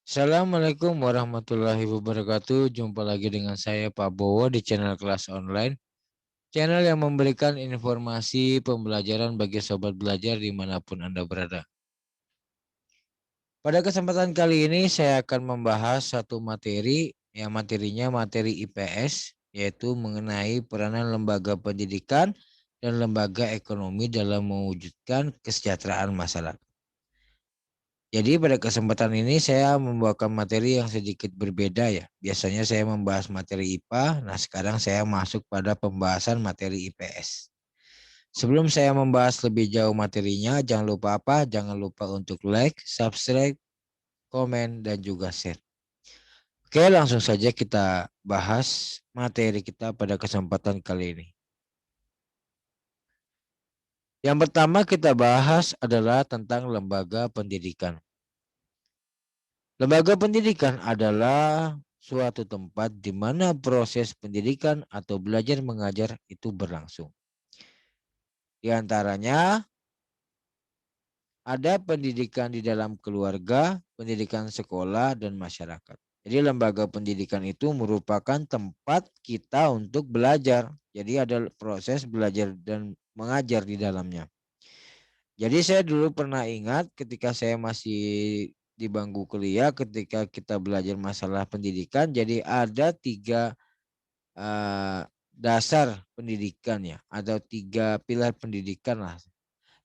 Assalamualaikum warahmatullahi wabarakatuh. Jumpa lagi dengan saya Pak Bowo di channel kelas online. Channel yang memberikan informasi pembelajaran bagi sobat belajar dimanapun Anda berada. Pada kesempatan kali ini saya akan membahas satu materi, yang materinya materi IPS, yaitu mengenai peranan lembaga pendidikan dan lembaga ekonomi dalam mewujudkan kesejahteraan masyarakat. Jadi pada kesempatan ini saya membawakan materi yang sedikit berbeda ya. Biasanya saya membahas materi IPA, nah sekarang saya masuk pada pembahasan materi IPS. Sebelum saya membahas lebih jauh materinya, jangan lupa apa? Jangan lupa untuk like, subscribe, komen, dan juga share. Oke, langsung saja kita bahas materi kita pada kesempatan kali ini. Yang pertama kita bahas adalah tentang lembaga pendidikan. Lembaga pendidikan adalah suatu tempat di mana proses pendidikan atau belajar mengajar itu berlangsung. Di antaranya ada pendidikan di dalam keluarga, pendidikan sekolah, dan masyarakat. Jadi lembaga pendidikan itu merupakan tempat kita untuk belajar. Jadi ada proses belajar dan mengajar di dalamnya. Jadi saya dulu pernah ingat ketika saya masih di bangku kuliah ketika kita belajar masalah pendidikan. Jadi ada tiga dasar pendidikan ya, atau tiga pilar pendidikan lah.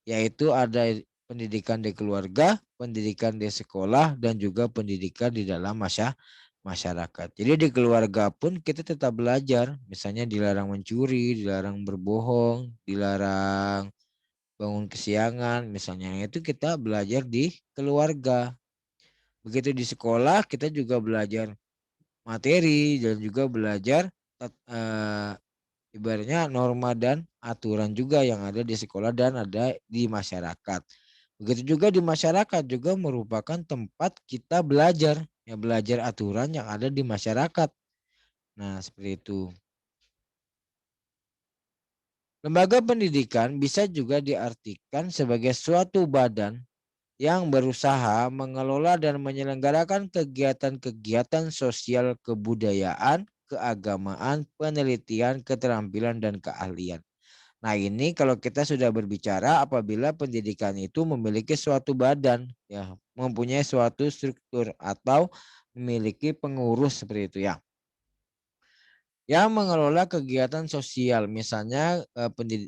Yaitu ada pendidikan di keluarga, pendidikan di sekolah, dan juga pendidikan di dalam masyarakat. Jadi di keluarga pun kita tetap belajar. Misalnya dilarang mencuri, dilarang berbohong, dilarang bangun kesiangan, misalnya itu kita belajar di keluarga. Begitu di sekolah kita juga belajar materi dan juga belajar eh, ibaratnya norma dan aturan juga yang ada di sekolah dan ada di masyarakat. Begitu juga di masyarakat juga merupakan tempat kita belajar, ya belajar aturan yang ada di masyarakat. Nah, seperti itu. Lembaga pendidikan bisa juga diartikan sebagai suatu badan yang berusaha mengelola dan menyelenggarakan kegiatan-kegiatan sosial kebudayaan, keagamaan, penelitian, keterampilan, dan keahlian. Nah ini kalau kita sudah berbicara apabila pendidikan itu memiliki suatu badan, ya mempunyai suatu struktur atau memiliki pengurus seperti itu ya. Yang mengelola kegiatan sosial, misalnya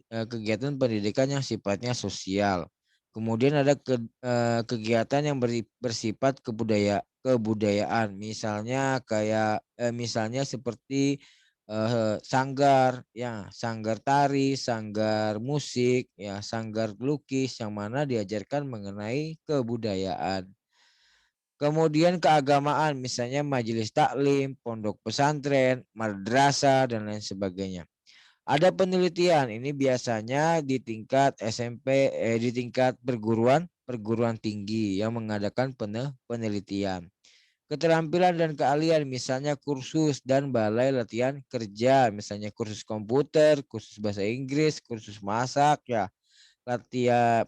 kegiatan pendidikan yang sifatnya sosial. Kemudian ada kegiatan yang bersifat kebudayaan, misalnya kayak misalnya seperti sanggar, ya sanggar tari, sanggar musik, ya sanggar lukis, yang mana diajarkan mengenai kebudayaan. Kemudian keagamaan, misalnya majelis taklim, pondok pesantren, madrasah, dan lain sebagainya. Ada penelitian, ini biasanya di tingkat SMP, di tingkat perguruan tinggi yang mengadakan penelitian. Keterampilan dan keahlian, misalnya kursus dan balai latihan kerja, misalnya kursus komputer, kursus bahasa Inggris, kursus masak, ya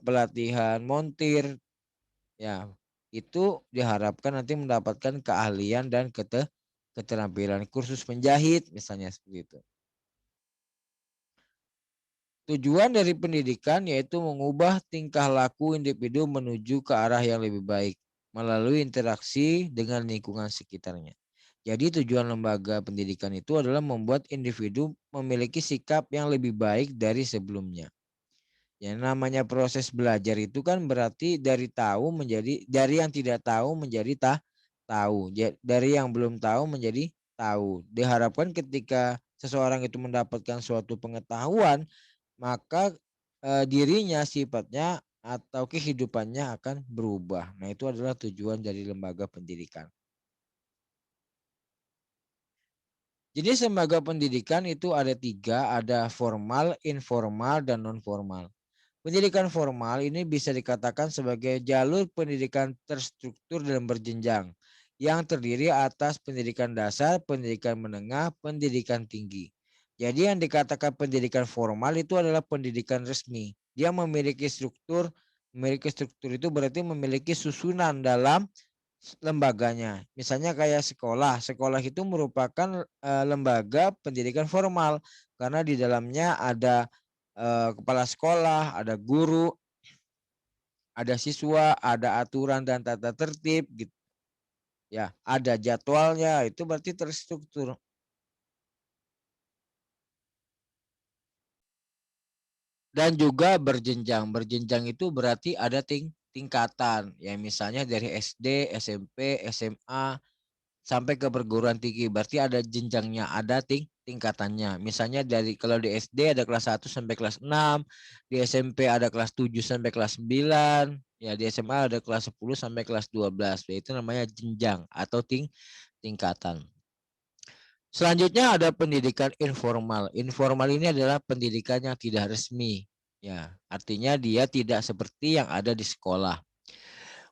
pelatihan montir, ya, itu diharapkan nanti mendapatkan keahlian dan keterampilan. Kursus penjahit misalnya seperti itu. Tujuan dari pendidikan yaitu mengubah tingkah laku individu menuju ke arah yang lebih baik melalui interaksi dengan lingkungan sekitarnya. Jadi tujuan lembaga pendidikan itu adalah membuat individu memiliki sikap yang lebih baik dari sebelumnya. Ya namanya proses belajar itu kan berarti dari yang tidak tahu menjadi tahu. Dari yang belum tahu menjadi tahu. Diharapkan ketika seseorang itu mendapatkan suatu pengetahuan, maka dirinya, sifatnya atau kehidupannya akan berubah. Nah, itu adalah tujuan dari lembaga pendidikan. Jadi lembaga pendidikan itu ada tiga, ada formal, informal, dan non formal. Pendidikan formal ini bisa dikatakan sebagai jalur pendidikan terstruktur dan berjenjang yang terdiri atas pendidikan dasar, pendidikan menengah, pendidikan tinggi. Jadi yang dikatakan pendidikan formal itu adalah pendidikan resmi. Dia memiliki struktur itu berarti memiliki susunan dalam lembaganya. Misalnya kayak sekolah. Sekolah itu merupakan lembaga pendidikan formal karena di dalamnya ada kepala sekolah, ada guru, ada siswa, ada aturan dan tata tertib gitu ya, ada jadwalnya, itu berarti terstruktur. Dan juga berjenjang. Berjenjang itu berarti ada tingkatan. Ya misalnya dari SD, SMP, SMA sampai ke perguruan tinggi. Berarti ada jenjangnya, ada tingkatannya. Misalnya dari kalau di SD ada kelas 1 sampai kelas 6, di SMP ada kelas 7 sampai kelas 9, ya di SMA ada kelas 10 sampai kelas 12. Itu namanya jenjang atau tingkatan. Selanjutnya ada pendidikan informal. Informal ini adalah pendidikan yang tidak resmi. Ya, artinya dia tidak seperti yang ada di sekolah.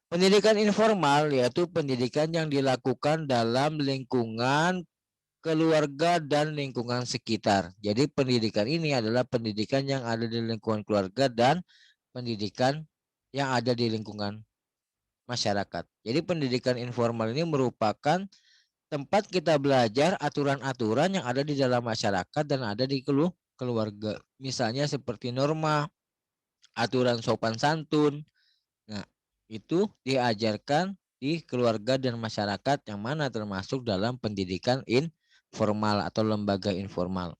Pendidikan informal yaitu pendidikan yang dilakukan dalam lingkungan keluarga dan lingkungan sekitar. Jadi pendidikan ini adalah pendidikan yang ada di lingkungan keluarga dan pendidikan yang ada di lingkungan masyarakat. Jadi pendidikan informal ini merupakan tempat kita belajar aturan-aturan yang ada di dalam masyarakat dan ada di keluarga. Misalnya seperti norma, aturan sopan santun. Nah, itu diajarkan di keluarga dan masyarakat yang mana termasuk dalam pendidikan informal atau lembaga informal.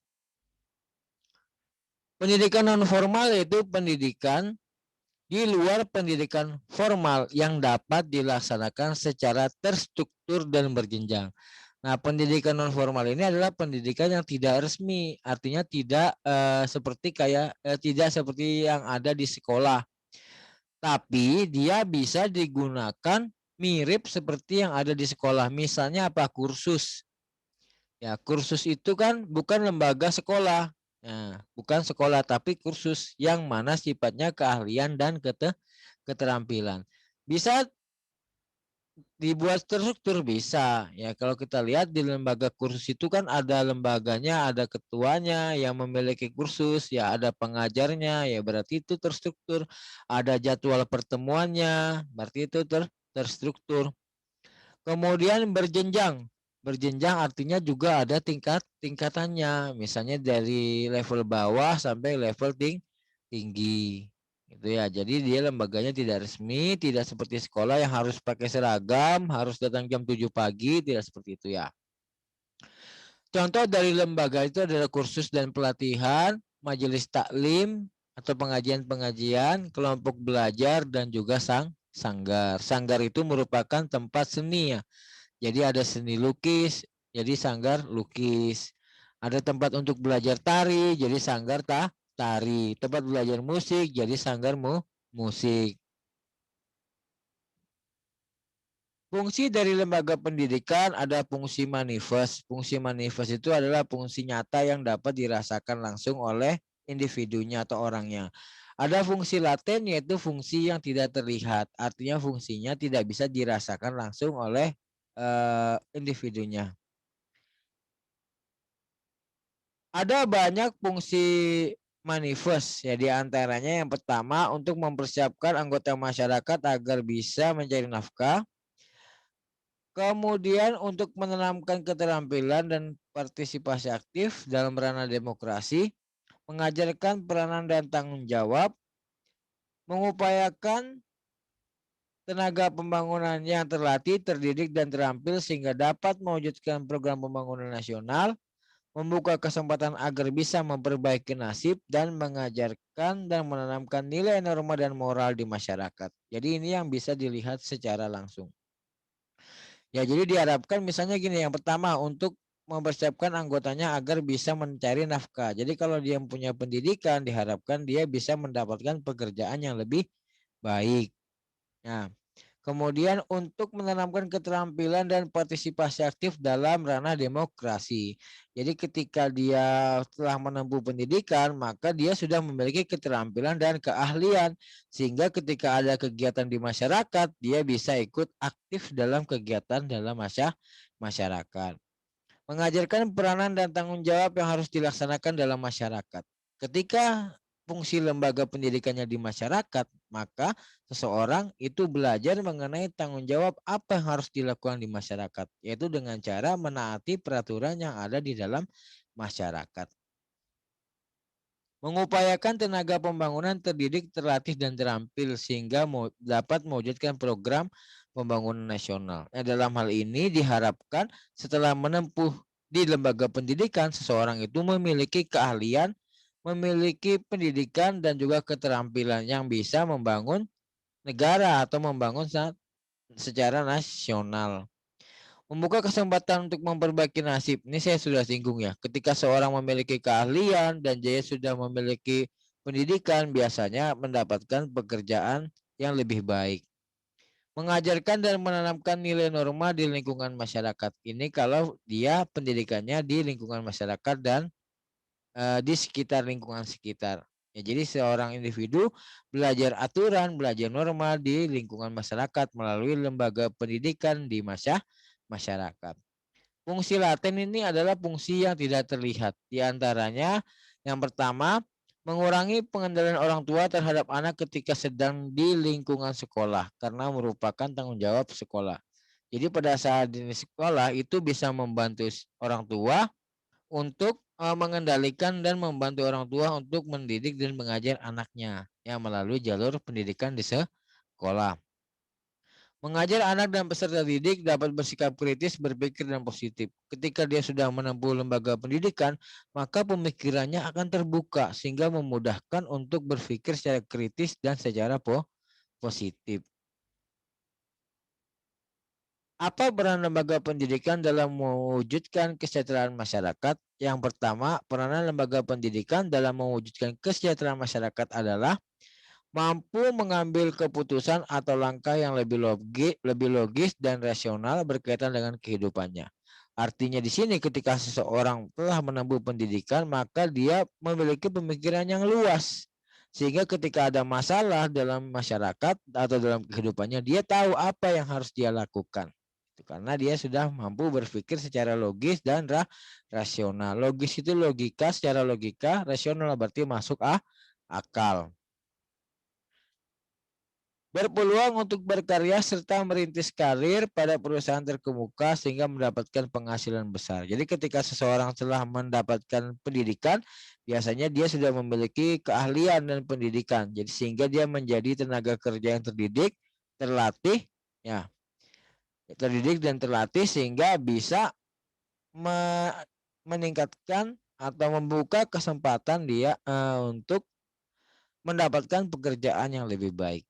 Pendidikan non formal yaitu pendidikan di luar pendidikan formal yang dapat dilaksanakan secara terstruktur dan berjenjang. Nah, pendidikan non formal ini adalah pendidikan yang tidak resmi, artinya tidak tidak seperti yang ada di sekolah, tapi dia bisa digunakan mirip seperti yang ada di sekolah. Misalnya apa? Kursus. Ya, kursus itu kan bukan lembaga sekolah. Nah, bukan sekolah tapi kursus yang mana sifatnya keahlian dan keterampilan. Bisa dibuat terstruktur bisa. Ya, kalau kita lihat di lembaga kursus itu kan ada lembaganya, ada ketuanya yang memiliki kursus, ya ada pengajarnya, ya berarti itu terstruktur. Ada jadwal pertemuannya, berarti itu terstruktur. Kemudian berjenjang. Berjenjang artinya juga ada tingkatannya. Misalnya dari level bawah sampai level tinggi. Gitu ya. Jadi dia lembaganya tidak resmi, tidak seperti sekolah yang harus pakai seragam, harus datang jam 7 pagi, tidak seperti itu ya. Contoh dari lembaga itu adalah kursus dan pelatihan, majelis taklim atau pengajian-pengajian, kelompok belajar dan juga sanggar. Sanggar itu merupakan tempat seni ya. Jadi ada seni lukis, jadi sanggar lukis. Ada tempat untuk belajar tari, jadi sanggar tari. Tempat belajar musik, jadi sanggar musik. Fungsi dari lembaga pendidikan ada fungsi manifest. Fungsi manifest itu adalah fungsi nyata yang dapat dirasakan langsung oleh individunya atau orangnya. Ada fungsi laten yaitu fungsi yang tidak terlihat. Artinya fungsinya tidak bisa dirasakan langsung oleh individunya. Ada banyak fungsi manifest ya, di antaranya yang pertama untuk mempersiapkan anggota masyarakat agar bisa mencari nafkah. Kemudian untuk menanamkan keterampilan dan partisipasi aktif dalam ranah demokrasi, mengajarkan peranan dan tanggung jawab, mengupayakan tenaga pembangunan yang terlatih, terdidik, dan terampil sehingga dapat mewujudkan program pembangunan nasional, membuka kesempatan agar bisa memperbaiki nasib dan mengajarkan dan menanamkan nilai norma dan moral di masyarakat. Jadi ini yang bisa dilihat secara langsung. Ya, jadi diharapkan misalnya gini, yang pertama untuk mempersiapkan anggotanya agar bisa mencari nafkah. Jadi kalau dia punya pendidikan, diharapkan dia bisa mendapatkan pekerjaan yang lebih baik. Nah, kemudian untuk menanamkan keterampilan dan partisipasi aktif dalam ranah demokrasi. Jadi ketika dia telah menempuh pendidikan, maka dia sudah memiliki keterampilan dan keahlian. Sehingga ketika ada kegiatan di masyarakat, dia bisa ikut aktif dalam kegiatan dalam masyarakat. Mengajarkan peranan dan tanggung jawab yang harus dilaksanakan dalam masyarakat. Ketika fungsi lembaga pendidikannya di masyarakat, maka seseorang itu belajar mengenai tanggung jawab apa yang harus dilakukan di masyarakat, yaitu dengan cara menaati peraturan yang ada di dalam masyarakat. Mengupayakan tenaga pembangunan terdidik, terlatih, dan terampil sehingga dapat mewujudkan program pembangunan nasional. Nah, dalam hal ini diharapkan setelah menempuh di lembaga pendidikan, seseorang itu memiliki keahlian, memiliki pendidikan, dan juga keterampilan yang bisa membangun negara atau membangun secara nasional. Membuka kesempatan untuk memperbaiki nasib. Ini saya sudah singgung ya. Ketika seorang memiliki keahlian dan dia sudah memiliki pendidikan, biasanya mendapatkan pekerjaan yang lebih baik. Mengajarkan dan menanamkan nilai norma di lingkungan masyarakat. Ini kalau dia pendidikannya di lingkungan masyarakat dan di sekitar lingkungan sekitar. Ya, jadi seorang individu belajar aturan, belajar norma di lingkungan masyarakat melalui lembaga pendidikan di masyarakat. Fungsi laten ini adalah fungsi yang tidak terlihat. Di antaranya, yang pertama, mengurangi pengendalian orang tua terhadap anak ketika sedang di lingkungan sekolah karena merupakan tanggung jawab sekolah. Jadi pada saat di sekolah itu bisa membantu orang tua untuk mengendalikan dan membantu orang tua untuk mendidik dan mengajar anaknya yang melalui jalur pendidikan di sekolah. Mengajar anak dan peserta didik dapat bersikap kritis, berpikir, dan positif. Ketika dia sudah menempuh lembaga pendidikan, maka pemikirannya akan terbuka sehingga memudahkan untuk berpikir secara kritis dan secara positif. Apa peran lembaga pendidikan dalam mewujudkan kesejahteraan masyarakat? Yang pertama, peranan lembaga pendidikan dalam mewujudkan kesejahteraan masyarakat adalah mampu mengambil keputusan atau langkah yang lebih logis dan rasional berkaitan dengan kehidupannya. Artinya di sini ketika seseorang telah menempuh pendidikan, maka dia memiliki pemikiran yang luas. Sehingga ketika ada masalah dalam masyarakat atau dalam kehidupannya, dia tahu apa yang harus dia lakukan. Karena dia sudah mampu berpikir secara logis dan rasional. Logis itu logika, secara logika, rasional berarti masuk akal. Berpeluang untuk berkarya serta merintis karir pada perusahaan terkemuka sehingga mendapatkan penghasilan besar. Jadi ketika seseorang telah mendapatkan pendidikan, biasanya dia sudah memiliki keahlian dan pendidikan. Jadi sehingga dia menjadi tenaga kerja yang terdidik, terlatih, ya, terdidik dan terlatih sehingga bisa meningkatkan atau membuka kesempatan dia untuk mendapatkan pekerjaan yang lebih baik.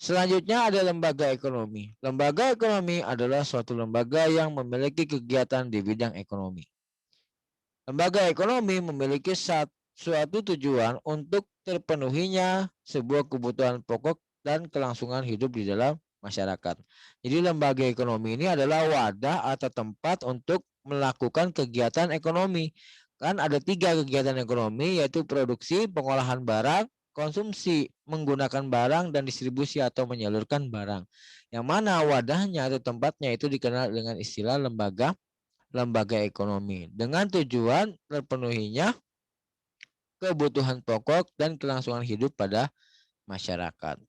Selanjutnya ada lembaga ekonomi. Lembaga ekonomi adalah suatu lembaga yang memiliki kegiatan di bidang ekonomi. Lembaga ekonomi memiliki suatu tujuan untuk terpenuhinya sebuah kebutuhan pokok dan kelangsungan hidup di dalam masyarakat. Jadi lembaga ekonomi ini adalah wadah atau tempat untuk melakukan kegiatan ekonomi. Kan ada 3 kegiatan ekonomi, yaitu produksi, pengolahan barang, konsumsi, menggunakan barang, dan distribusi atau menyalurkan barang. Yang mana wadahnya atau tempatnya itu dikenal dengan istilah lembaga ekonomi. Dengan tujuan terpenuhinya kebutuhan pokok dan kelangsungan hidup pada masyarakat.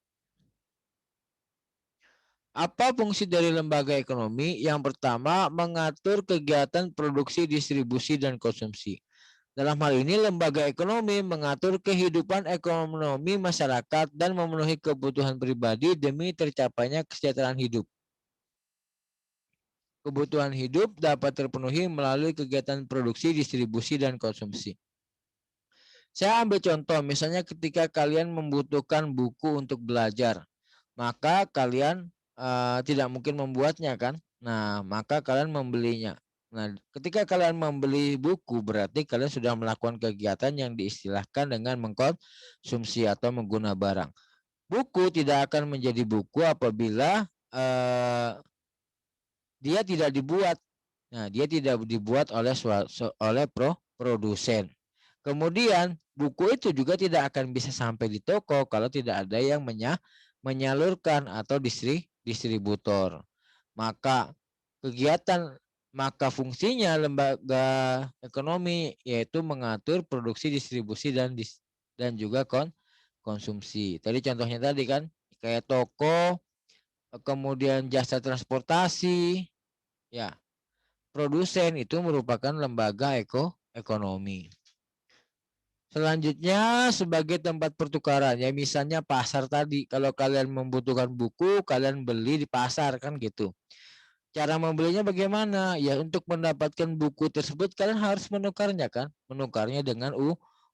Apa fungsi dari lembaga ekonomi? Yang pertama, mengatur kegiatan produksi, distribusi, dan konsumsi. Dalam hal ini, lembaga ekonomi mengatur kehidupan ekonomi masyarakat dan memenuhi kebutuhan pribadi demi tercapainya kesejahteraan hidup. Kebutuhan hidup dapat terpenuhi melalui kegiatan produksi, distribusi, dan konsumsi. Saya ambil contoh, misalnya ketika kalian membutuhkan buku untuk belajar, maka kalian tidak mungkin membuatnya kan? Nah, maka kalian membelinya. Nah, ketika kalian membeli buku berarti kalian sudah melakukan kegiatan yang diistilahkan dengan mengkonsumsi atau mengguna barang. Buku tidak akan menjadi buku apabila dia tidak dibuat. Nah, dia tidak dibuat oleh produsen. Kemudian buku itu juga tidak akan bisa sampai di toko kalau tidak ada yang menyalurkan atau distributor. Maka kegiatan Maka fungsinya lembaga ekonomi yaitu mengatur produksi, distribusi dan juga konsumsi. Tadi contohnya tadi kan kayak toko, kemudian jasa transportasi, ya. Produsen itu merupakan lembaga ekonomi. Selanjutnya sebagai tempat pertukaran, ya misalnya pasar tadi. Kalau kalian membutuhkan buku, kalian beli di pasar kan gitu. Cara membelinya bagaimana? Ya untuk mendapatkan buku tersebut kalian harus menukarnya kan? Menukarnya dengan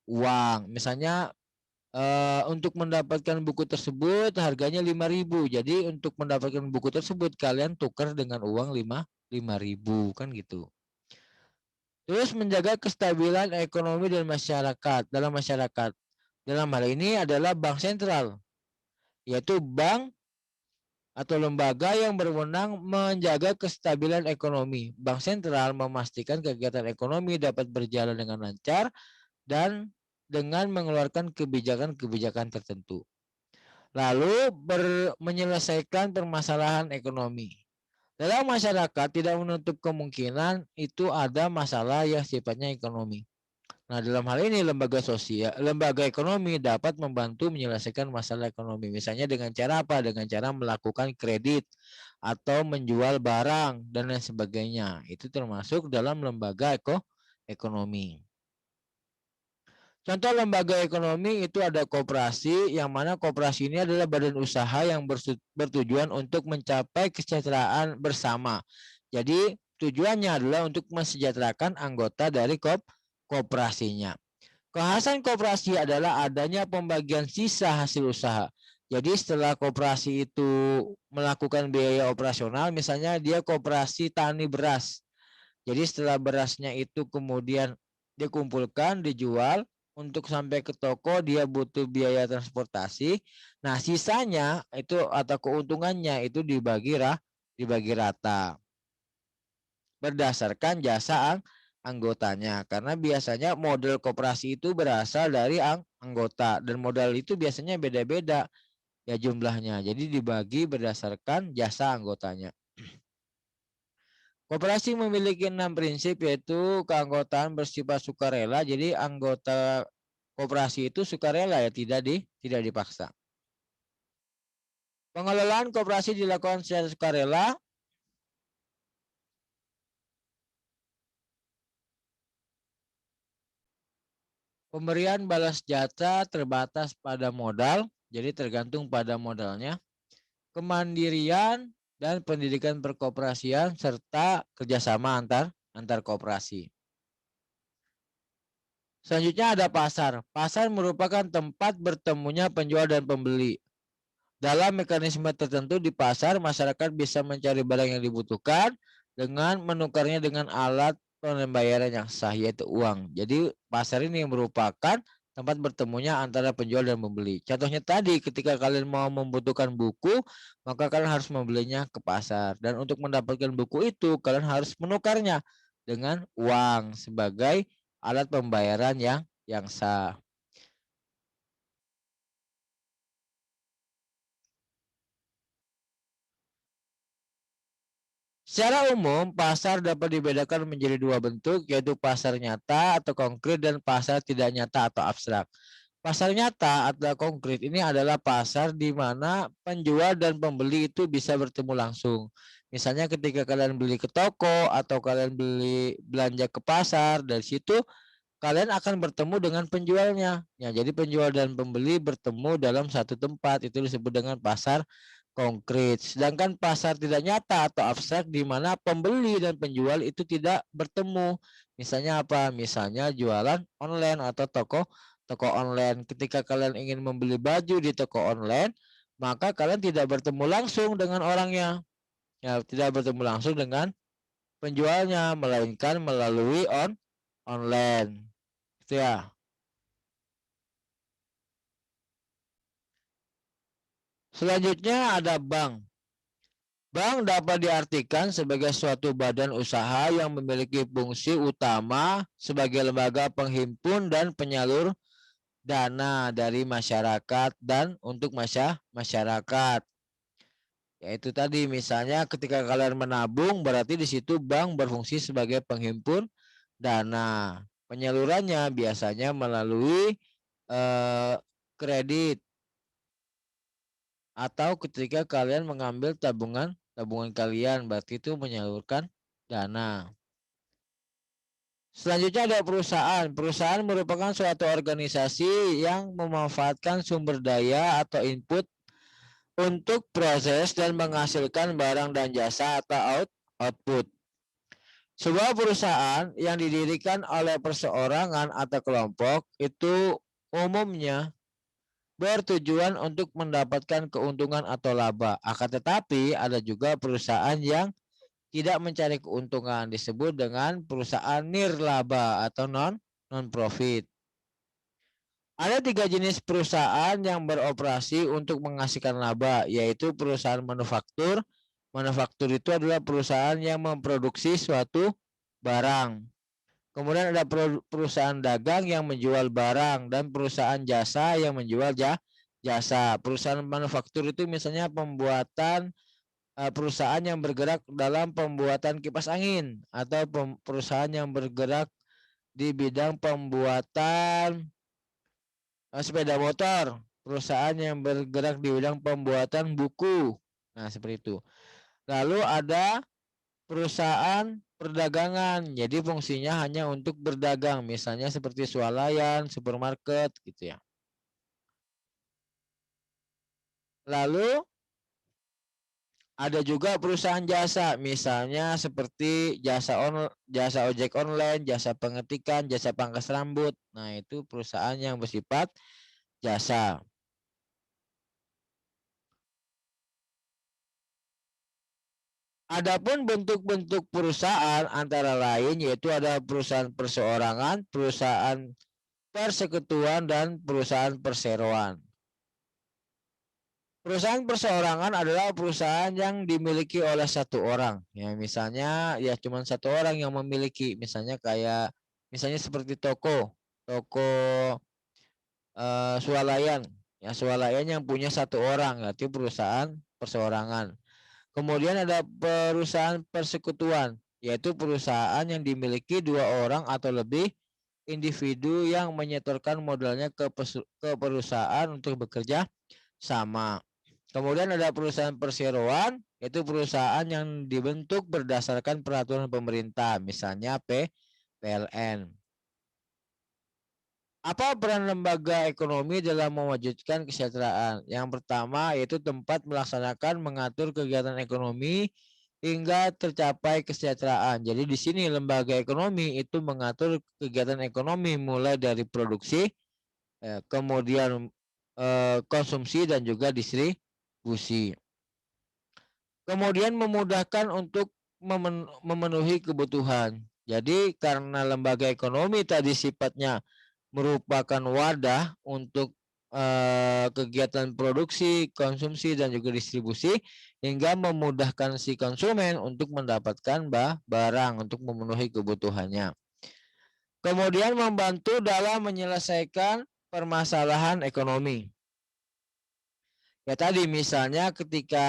uang. Misalnya untuk mendapatkan buku tersebut harganya 5.000. Jadi untuk mendapatkan buku tersebut kalian tukar dengan uang 5.000 kan gitu. Terus menjaga kestabilan ekonomi dan masyarakat dalam masyarakat. Dalam hal ini adalah bank sentral, yaitu bank atau lembaga yang berwenang menjaga kestabilan ekonomi. Bank sentral memastikan kegiatan ekonomi dapat berjalan dengan lancar dan dengan mengeluarkan kebijakan-kebijakan tertentu. Lalu menyelesaikan permasalahan ekonomi. Dalam masyarakat tidak menutup kemungkinan itu ada masalah yang sifatnya ekonomi. Nah, dalam hal ini lembaga ekonomi dapat membantu menyelesaikan masalah ekonomi. Misalnya dengan cara apa? Dengan cara melakukan kredit atau menjual barang dan lain sebagainya. Itu termasuk dalam lembaga ekonomi. Contoh lembaga ekonomi itu ada koperasi, yang mana koperasi ini adalah badan usaha yang bertujuan untuk mencapai kesejahteraan bersama. Jadi tujuannya adalah untuk mensejahterakan anggota dari koperasinya. Kekhasan koperasi adalah adanya pembagian sisa hasil usaha. Jadi setelah koperasi itu melakukan biaya operasional, misalnya dia koperasi tani beras. Jadi setelah berasnya itu kemudian dikumpulkan, dijual, untuk sampai ke toko dia butuh biaya transportasi. Nah, sisanya itu atau keuntungannya itu dibagi rata berdasarkan jasa anggotanya. Karena biasanya model koperasi itu berasal dari anggota dan modal itu biasanya beda-beda ya jumlahnya. Jadi dibagi berdasarkan jasa anggotanya. Koperasi memiliki 6 prinsip, yaitu keanggotaan bersifat sukarela. Jadi anggota koperasi itu sukarela ya, tidak dipaksa. Pengelolaan koperasi dilakukan secara sukarela. Pemberian balas jasa terbatas pada modal, jadi tergantung pada modalnya. Kemandirian dan pendidikan perkoperasian serta kerjasama antar koperasi. Selanjutnya ada pasar. Pasar merupakan tempat bertemunya penjual dan pembeli. Dalam mekanisme tertentu di pasar, masyarakat bisa mencari barang yang dibutuhkan dengan menukarnya dengan alat pembayaran yang sah, yaitu uang. Jadi pasar ini merupakan tempat bertemunya antara penjual dan pembeli. Contohnya tadi, ketika kalian mau membutuhkan buku, maka kalian harus membelinya ke pasar. Dan untuk mendapatkan buku itu, kalian harus menukarnya dengan uang sebagai alat pembayaran yang sah. Secara umum, pasar dapat dibedakan menjadi dua bentuk, yaitu pasar nyata atau konkret dan pasar tidak nyata atau abstrak. Pasar nyata atau konkret ini adalah pasar di mana penjual dan pembeli itu bisa bertemu langsung. Misalnya ketika kalian beli ke toko atau kalian belanja ke pasar, dari situ kalian akan bertemu dengan penjualnya. Ya, jadi penjual dan pembeli bertemu dalam satu tempat, itu disebut dengan pasar konkret. Sedangkan pasar tidak nyata atau abstrak di mana pembeli dan penjual itu tidak bertemu. Misalnya apa? Misalnya jualan online atau toko online. Ketika kalian ingin membeli baju di toko online, maka kalian tidak bertemu langsung dengan orangnya. Ya, tidak bertemu langsung dengan penjualnya, melainkan melalui online. Itu ya. Selanjutnya ada bank. Bank dapat diartikan sebagai suatu badan usaha yang memiliki fungsi utama sebagai lembaga penghimpun dan penyalur dana dari masyarakat dan untuk masyarakat. Yaitu tadi misalnya ketika kalian menabung berarti di situ bank berfungsi sebagai penghimpun dana. Penyalurannya biasanya melalui kredit atau ketika kalian mengambil tabungan kalian berarti itu menyalurkan dana. Selanjutnya ada perusahaan. Perusahaan merupakan suatu organisasi yang memanfaatkan sumber daya atau input untuk proses dan menghasilkan barang dan jasa atau output. Sebuah perusahaan yang didirikan oleh perseorangan atau kelompok itu umumnya bertujuan untuk mendapatkan keuntungan atau laba. Akan tetapi ada juga perusahaan yang tidak mencari keuntungan disebut dengan perusahaan nirlaba atau non profit. Ada 3 jenis perusahaan yang beroperasi untuk menghasilkan laba, yaitu perusahaan manufaktur. Manufaktur itu adalah perusahaan yang memproduksi suatu barang. Kemudian ada perusahaan dagang yang menjual barang dan perusahaan jasa yang menjual jasa. Perusahaan manufaktur itu misalnya pembuatan perusahaan yang bergerak dalam pembuatan kipas angin atau perusahaan yang bergerak di bidang pembuatan sepeda motor, perusahaan yang bergerak di bidang pembuatan buku. Nah, seperti itu. Lalu ada perusahaan perdagangan. Jadi fungsinya hanya untuk berdagang, misalnya seperti swalayan, supermarket gitu ya. Lalu ada juga perusahaan jasa, misalnya seperti jasa ojek online, jasa pengetikan, jasa pangkas rambut. Nah, itu perusahaan yang bersifat jasa. Adapun bentuk-bentuk perusahaan antara lain yaitu ada perusahaan perseorangan, perusahaan persekutuan, dan perusahaan perseroan. Perusahaan perseorangan adalah perusahaan yang dimiliki oleh satu orang. Ya, misalnya ya cuma satu orang yang memiliki, misalnya seperti toko swalayan. Ya, swalayan yang punya satu orang, yaitu perusahaan perseorangan. Kemudian ada perusahaan persekutuan, yaitu perusahaan yang dimiliki 2 orang atau lebih individu yang menyetorkan modalnya ke perusahaan untuk bekerja sama. Kemudian ada perusahaan perseroan, yaitu perusahaan yang dibentuk berdasarkan peraturan pemerintah, misalnya PLN. Apa peran lembaga ekonomi dalam mewujudkan kesejahteraan? Yang pertama yaitu tempat melaksanakan mengatur kegiatan ekonomi hingga tercapai kesejahteraan. Jadi di sini lembaga ekonomi itu mengatur kegiatan ekonomi mulai dari produksi, kemudian konsumsi dan juga distribusi. Kemudian memudahkan untuk memenuhi kebutuhan. Jadi karena lembaga ekonomi tadi sifatnya merupakan wadah untuk kegiatan produksi, konsumsi, dan juga distribusi hingga memudahkan si konsumen untuk mendapatkan barang untuk memenuhi kebutuhannya. Kemudian membantu dalam menyelesaikan permasalahan ekonomi. Ya tadi misalnya ketika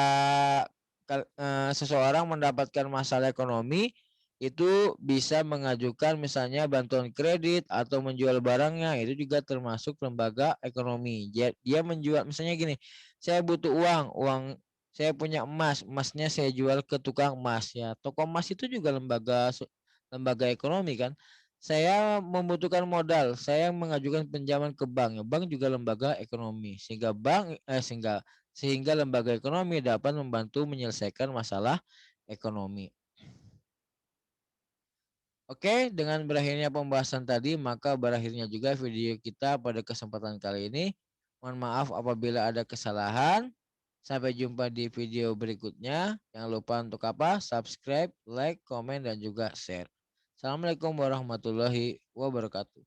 seseorang mendapatkan masalah ekonomi, itu bisa mengajukan misalnya bantuan kredit atau menjual barangnya, itu juga termasuk lembaga ekonomi. Dia menjual misalnya gini, saya butuh uang saya punya emasnya saya jual ke tukang emas ya. Toko emas itu juga lembaga ekonomi kan. Saya membutuhkan modal, saya mengajukan pinjaman ke bank. Bank juga lembaga ekonomi. Sehingga lembaga ekonomi dapat membantu menyelesaikan masalah ekonomi. Oke, dengan berakhirnya pembahasan tadi, maka berakhirnya juga video kita pada kesempatan kali ini. Mohon maaf apabila ada kesalahan. Sampai jumpa di video berikutnya. Jangan lupa untuk apa? Subscribe, like, komen, dan juga share. Assalamualaikum warahmatullahi wabarakatuh.